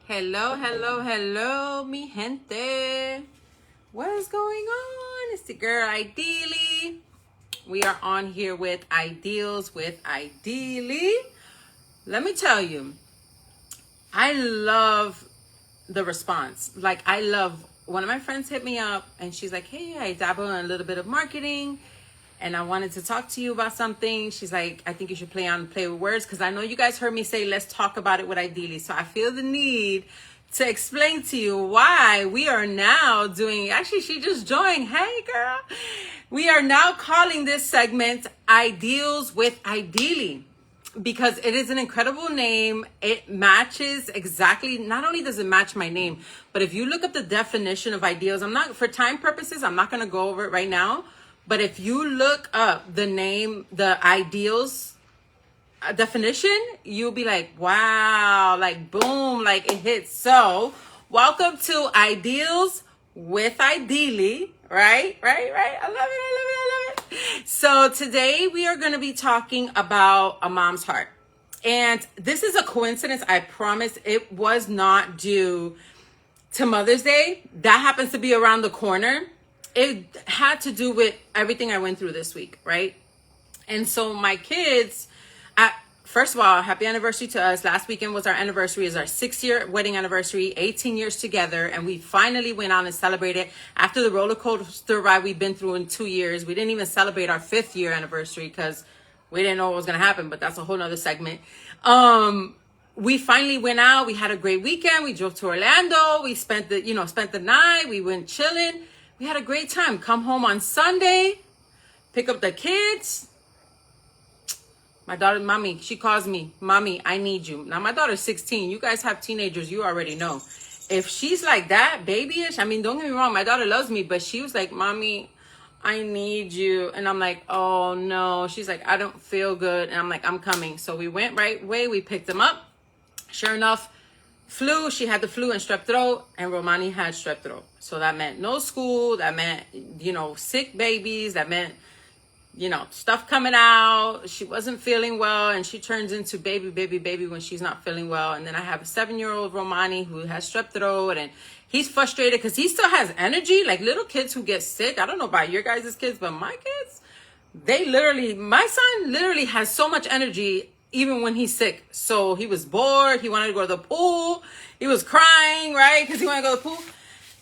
Hello, hello, hello, mi gente. What is going on? It's the girl Idylli. We are on here with Ideals with Idylli. Let me tell you, I love the response. Like, I love, one of my friends hit me up and she's like, hey, I dabble in a little bit of marketing and I wanted to talk to you about something. She's like, I think you should play with words because I know you guys heard me say, let's talk about it with Idylli. So I feel the need to explain to you why we are now doing, actually, she just joined. Hey, girl. We are now calling this segment Ideals with Idylli because it is an incredible name. It matches exactly, not only does it match my name, but if you look up the definition of ideals, for time purposes, I'm not going to go over it right now. But if you look up the name, the ideals definition, you'll be like, wow, like boom, like it hits. So welcome to Ideals with Idylli, right? I love it. So today we are going to be talking about a mom's heart. And this is a coincidence. I promise it was not due to Mother's Day. That happens to be around the corner. It had to do with everything I went through this week, right? And so my kids, first of all, happy anniversary to us. Last weekend was our anniversary, is our 6-year wedding anniversary, 18 years together. And we finally went out and celebrated after the roller coaster ride we've been through in 2 years. We didn't even celebrate our 5th year anniversary because we didn't know what was going to happen, but that's a whole nother segment. We finally went out. We had a great weekend. We drove to Orlando. We spent the night. We went chilling. We had a great time. Come home on Sunday, pick up the kids. My daughter, mommy, she calls me, mommy, I need you. Now, my daughter's 16. You guys have teenagers. You already know. If she's like that, babyish, I mean, don't get me wrong. My daughter loves me, but she was like, mommy, I need you. And I'm like, oh, no. She's like, I don't feel good. And I'm like, I'm coming. So we went right away. We picked them up. Sure enough, flu. She had the flu and strep throat, and Romani had strep throat. So that meant no school. That meant, sick babies. That meant, stuff coming out. She wasn't feeling well, and she turns into baby when she's not feeling well. And then I have a 7-year-old Romani who has strep throat, and he's frustrated because he still has energy. Like little kids who get sick. I don't know about your guys' kids, but my kids, my son literally has so much energy even when he's sick. So he was bored. He wanted to go to the pool. He was crying, right? Because he wanted to go to the pool.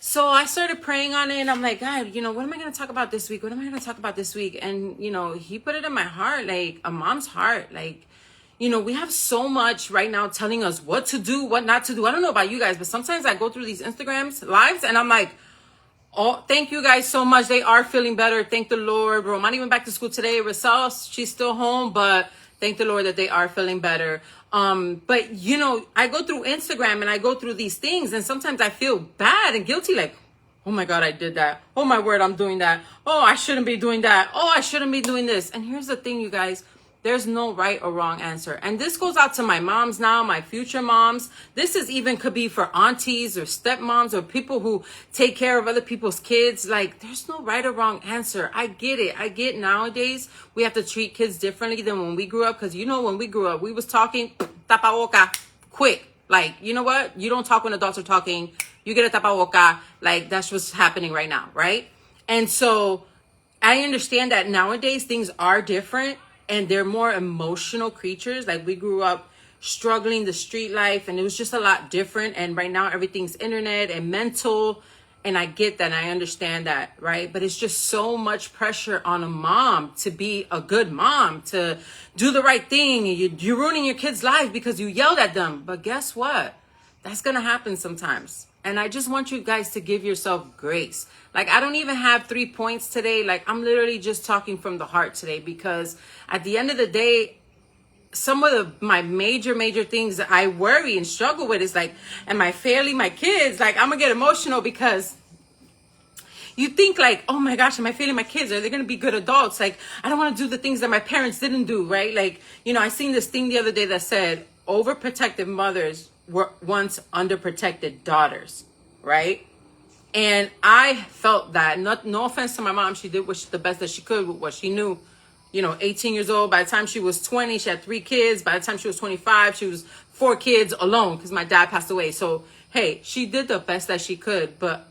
So I started praying on it, and I'm like, God, what am I going to talk about this week? What am I going to talk about this week? And, he put it in my heart, like a mom's heart. Like, we have so much right now telling us what to do, what not to do. I don't know about you guys, but sometimes I go through these Instagrams lives and I'm like, oh, thank you guys so much. They are feeling better. Thank the Lord. Romani went back to school today. Rosal, she's still home, but thank the Lord that they are feeling better. But I go through Instagram and I go through these things, and sometimes I feel bad and guilty. Like, oh my God, I did that. Oh my word, I'm doing that. Oh, I shouldn't be doing that. Oh, I shouldn't be doing this. And here's the thing, you guys. There's no right or wrong answer. And this goes out to my moms now, my future moms. This could be for aunties or stepmoms or people who take care of other people's kids. Like, there's no right or wrong answer. I get it. I get nowadays we have to treat kids differently than when we grew up. Because, when we grew up, we was talking tapaboca quick. Like, you know what? You don't talk when adults are talking. You get a tapaboca. Like, that's what's happening right now, right? And so I understand that nowadays things are different. And they're more emotional creatures. Like, we grew up struggling the street life, and it was just a lot different. And right now everything's internet and mental. And I get that. And I understand that. Right. But it's just so much pressure on a mom to be a good mom, to do the right thing. You're ruining your kids' life because you yelled at them. But guess what? That's going to happen sometimes. And I just want you guys to give yourself grace. Like, I don't even have 3 points today. Like, I'm literally just talking from the heart today, because at the end of the day, some of my major things that I worry and struggle with is like, am I failing my kids? Like, I'm gonna get emotional because you think like, oh my gosh, am I failing my kids? Are they going to be good adults? Like, I don't want to do the things that my parents didn't do, right? Like, I seen this thing the other day that said overprotective mothers were once underprotected daughters, right? And I felt that, no offense to my mom, she did the best that she could with what she knew 18 years old. By the time she was 20, she had 3 kids. By the time she was 25, she was 4 kids alone because my dad passed away. So, hey, she did the best that she could. But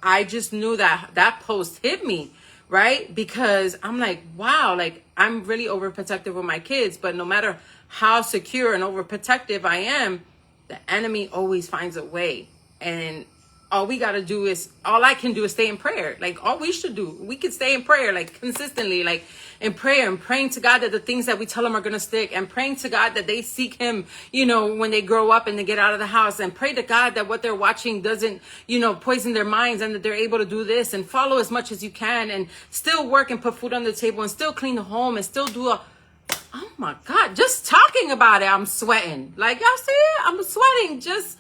I just knew that post hit me, right? Because I'm like, wow, like I'm really overprotective with my kids. But no matter how secure and overprotective I am, the enemy always finds a way. And all I can do is stay in prayer. Like all we should do, we can stay in prayer, like consistently, like in prayer and praying to God that the things that we tell them are going to stick, and praying to God that they seek him, when they grow up and they get out of the house, and pray to God that what they're watching doesn't, poison their minds, and that they're able to do this and follow as much as you can and still work and put food on the table and still clean the home and still do oh my God, just talking about it, I'm sweating. Like y'all see it? I'm sweating just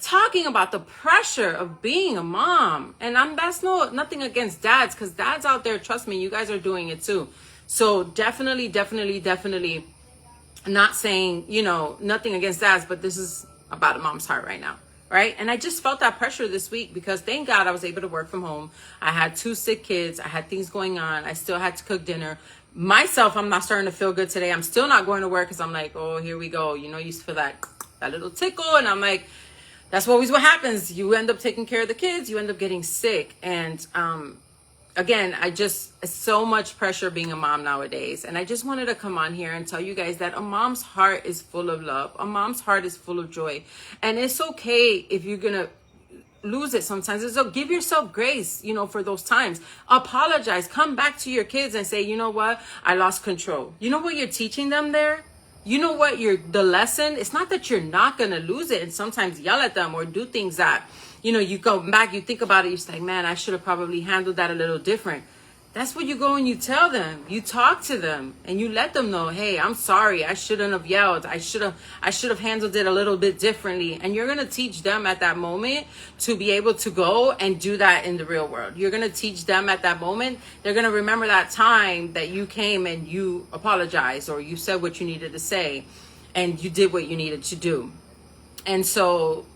talking about the pressure of being a mom. And that's nothing against dads, because dads out there, trust me, you guys are doing it too. So definitely not saying, nothing against dads, but this is about a mom's heart right now. Right. And I just felt that pressure this week because thank God I was able to work from home. I had 2 sick kids. I had things going on. I still had to cook dinner. Myself, I'm not starting to feel good today. I'm still not going to work because I'm like, oh, here we go. You used to feel that little tickle. And I'm like, that's always what happens. You end up taking care of the kids. You end up getting sick. And again, it's so much pressure being a mom nowadays. And I just wanted to come on here and tell you guys that a mom's heart is full of love. A mom's heart is full of joy. And it's okay if you're going to lose it sometimes. So give yourself grace, for those times. Apologize. Come back to your kids and say, you know what? I lost control. You know what you're teaching them there? You know what the lesson? It's not that you're not going to lose it and sometimes yell at them or do things that, you go back, you think about it, you're like, man, I should have probably handled that a little different. That's what you go and you tell them. You talk to them and you let them know, hey, I'm sorry. I shouldn't have yelled. I should have handled it a little bit differently. And you're going to teach them at that moment to be able to go and do that in the real world. You're going to teach them at that moment. They're going to remember that time that you came and you apologized or you said what you needed to say and you did what you needed to do. And so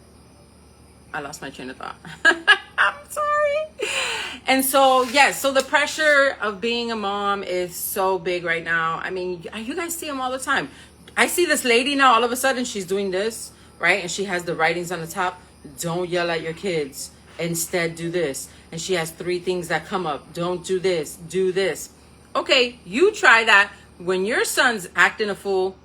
I lost my train of thought. I'm sorry. And so, yes, so the pressure of being a mom is so big right now. I mean, you guys see them all the time. I see this lady now, all of a sudden she's doing this, right? And she has the writings on the top. Don't yell at your kids. Instead, do this. And she has 3 things that come up. Don't do this. Do this. Okay, you try that when your son's acting a fool,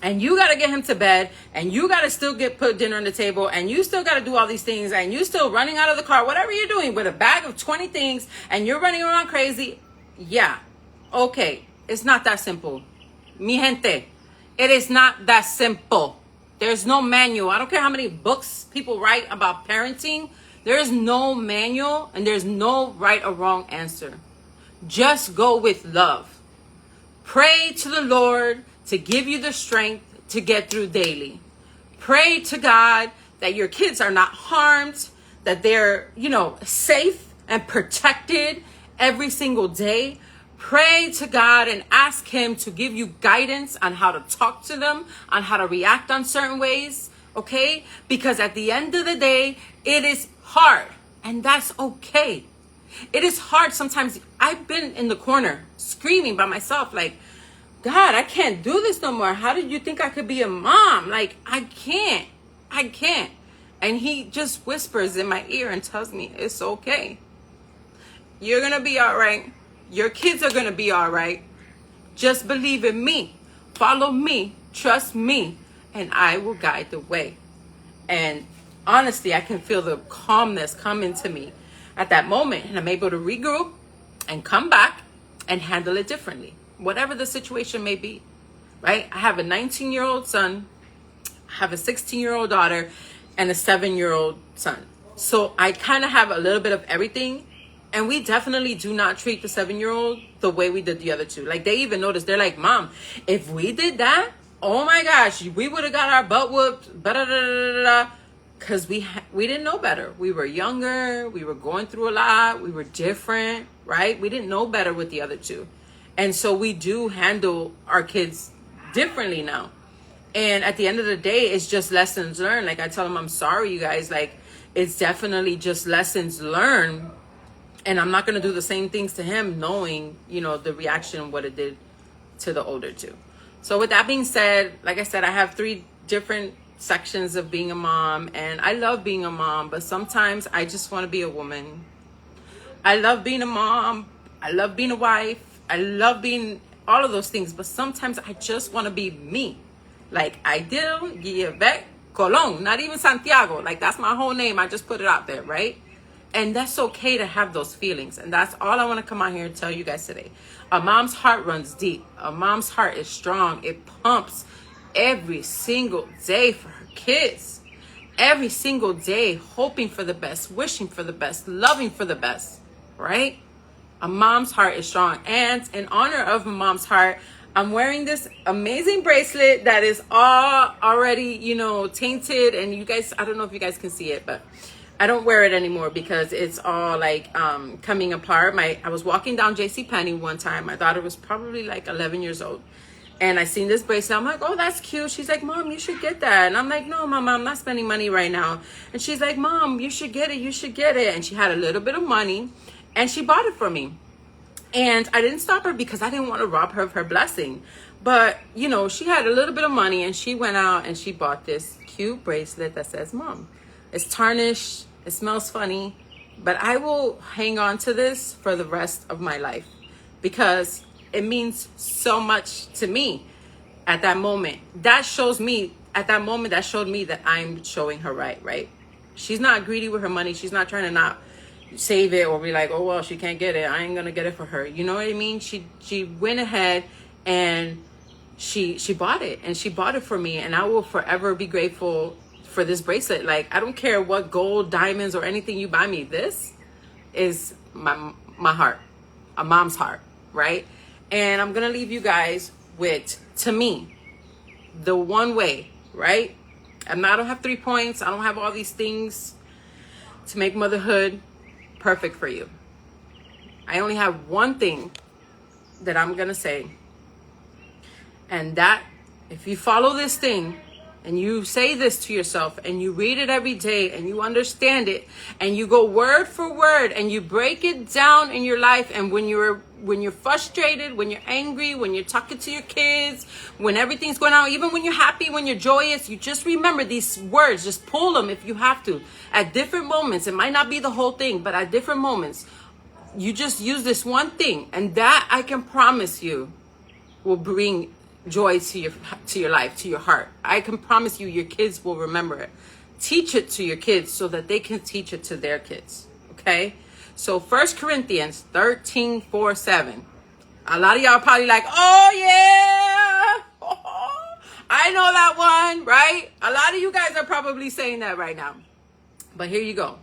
and you got to get him to bed, and you got to still put dinner on the table, and you still got to do all these things, and you still running out of the car, whatever you're doing with a bag of 20 things, and you're running around crazy. Yeah. Okay. It's not that simple. Mi gente. It is not that simple. There's no manual. I don't care how many books people write about parenting. There is no manual, and there's no right or wrong answer. Just go with love. Pray to the Lord to give you the strength to get through daily. Pray to God that your kids are not harmed, that they're, safe and protected every single day. Pray to God and ask him to give you guidance on how to talk to them, on how to react on certain ways, okay? Because at the end of the day, it is hard, and that's okay. It is hard sometimes. I've been in the corner screaming by myself like, God, I can't do this no more. How did you think I could be a mom? Like, I can't. And he just whispers in my ear and tells me, it's okay. You're going to be all right. Your kids are going to be all right. Just believe in me. Follow me. Trust me. And I will guide the way. And honestly, I can feel the calmness come into me at that moment. And I'm able to regroup and come back and handle it differently. Whatever the situation may be, right? I have a 19-year-old son, I have a 16-year-old daughter, and a 7-year-old son. So I kind of have a little bit of everything. And we definitely do not treat the 7-year-old the way we did the other 2. Like, they even noticed. They're like, Mom, if we did that, oh my gosh, we would have got our butt whooped. Because we didn't know better. We were younger. We were going through a lot. We were different, right? We didn't know better with the other 2. And so we do handle our kids differently now. And at the end of the day, it's just lessons learned. Like I tell them, I'm sorry, you guys. Like, it's definitely just lessons learned. And I'm not going to do the same things to him knowing, the reaction, what it did to the older two. So with that being said, like I said, I have 3 different sections of being a mom, and I love being a mom, but sometimes I just want to be a woman. I love being a mom. I love being a wife. I love being all of those things, but sometimes I just want to be me. Like Idylli Colon, not even Santiago. Like, that's my whole name. I just put it out there, right? And that's okay to have those feelings. And that's all I want to come out here and tell you guys today. A mom's heart runs deep. A mom's heart is strong. It pumps every single day for her kids. Every single day, hoping for the best, wishing for the best, loving for the best, right? A mom's heart is strong. And in honor of a mom's heart, I'm wearing this amazing bracelet that is all already, tainted. And you guys, I don't know if you guys can see it, but I don't wear it anymore because it's all like coming apart. I was walking down JCPenney one time. I thought it was probably like 11 years old. And I seen this bracelet. I'm like, oh, that's cute. She's like, Mom, you should get that. And I'm like, no, Mama, I'm not spending money right now. And she's like, Mom, you should get it. You should get it. And she had a little bit of money and she bought it for me. And I didn't stop her because I didn't want to rob her of her blessing. But, she had a little bit of money and she went out and she bought this cute bracelet that says Mom. It's tarnished. It smells funny. But I will hang on to this for the rest of my life because it means so much to me at that moment. That shows me, at that moment, that showed me that I'm showing her right? She's not greedy with her money. She's not trying to not save it or be like, oh, well, she can't get it. I ain't going to get it for her. You know what I mean? She went ahead and she bought it, and she bought it for me. And I will forever be grateful for this bracelet. Like, I don't care what gold, diamonds, or anything you buy me. This is my heart, a mom's heart, right? And I'm going to leave you guys with, to me, the one way, right? I don't have 3 points. I don't have all these things to make motherhood perfect for you. I only have one thing that I'm going to say. And that, if you follow this thing, and you say this to yourself and you read it every day and you understand it and you go word for word and you break it down in your life, and when you're frustrated, when you're angry, when you're talking to your kids, when everything's going on, even when you're happy, when you're joyous, you just remember these words. Just pull them if you have to at different moments. It might not be the whole thing, but at different moments you just use this one thing, and that, I can promise you, will bring joy to your life, to your heart. I can promise you your kids will remember it. Teach it to your kids so that they can teach it to their kids. Okay? So 1 Corinthians 13:4-7. A lot of y'all are probably like, oh yeah, I know that one, right? A lot of you guys are probably saying that right now. But here you go.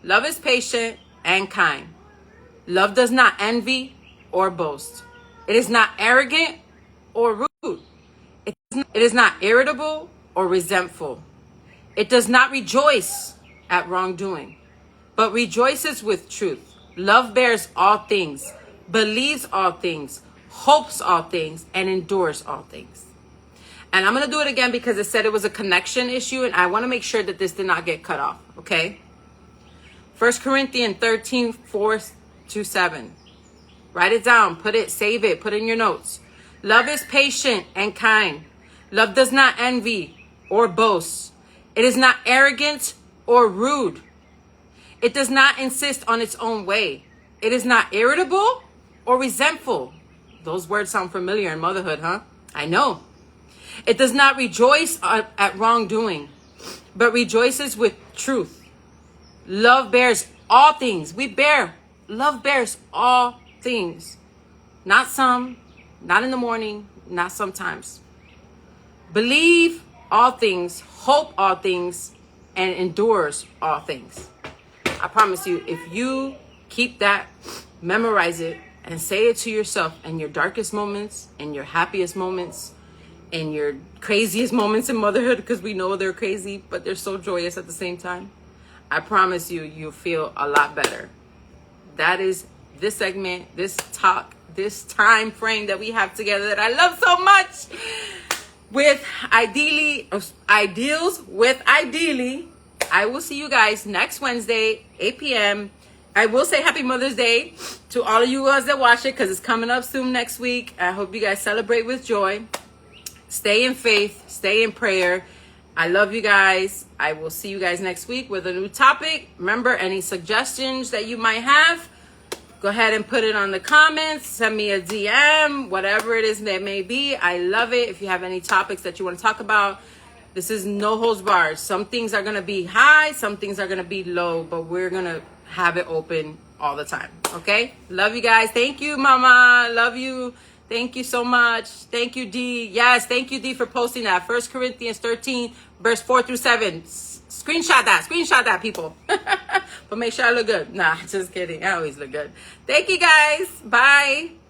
Love is patient and kind. Love does not envy or boast. It is not arrogant or rude. It is not irritable or resentful. It does not rejoice at wrongdoing, but rejoices with truth. Love bears all things, believes all things, hopes all things, and endures all things. And I'm going to do it again because it said it was a connection issue, and I want to make sure that this did not get cut off, okay? 1 Corinthians 13:4-7. Write it down, save it, put it in your notes. Love is patient and kind. Love does not envy or boast. It is not arrogant or rude. It does not insist on its own way. It is not irritable or resentful. Those words sound familiar in motherhood, huh? I know. It does not rejoice at wrongdoing, but rejoices with truth. Love bears all things. Love bears all things. Not some, not in the morning, not sometimes. Believe all things, hope all things, and endures all things. I promise you, if you keep that, memorize it, and say it to yourself in your darkest moments, in your happiest moments, in your craziest moments in motherhood, because we know they're crazy, but they're so joyous at the same time, I promise you, you'll feel a lot better. That is this segment, this talk, this time frame that we have together that I love so much with Ideals with Idylli. I will see you guys next Wednesday, 8 p.m. I will say Happy Mother's Day to all of you guys that watch it, because it's coming up soon next week. I hope you guys celebrate with joy. Stay in faith. Stay in prayer. I love you guys. I will see you guys next week with a new topic. Remember, any suggestions that you might have, go ahead and put it on the comments. Send me a DM, whatever it is that may be. I love it. If you have any topics that you want to talk about, this is no holds barred. Some things are going to be high, some things are going to be low, but we're going to have it open all the time. Okay? Love you guys. Thank you, Mama. Love you. Thank you so much. Thank you, D. Yes, thank you, D, for posting that. 1 Corinthians 13, verse 4 through 7. Screenshot that, people. But make sure I look good. Nah, just kidding. I always look good. Thank you, guys. Bye.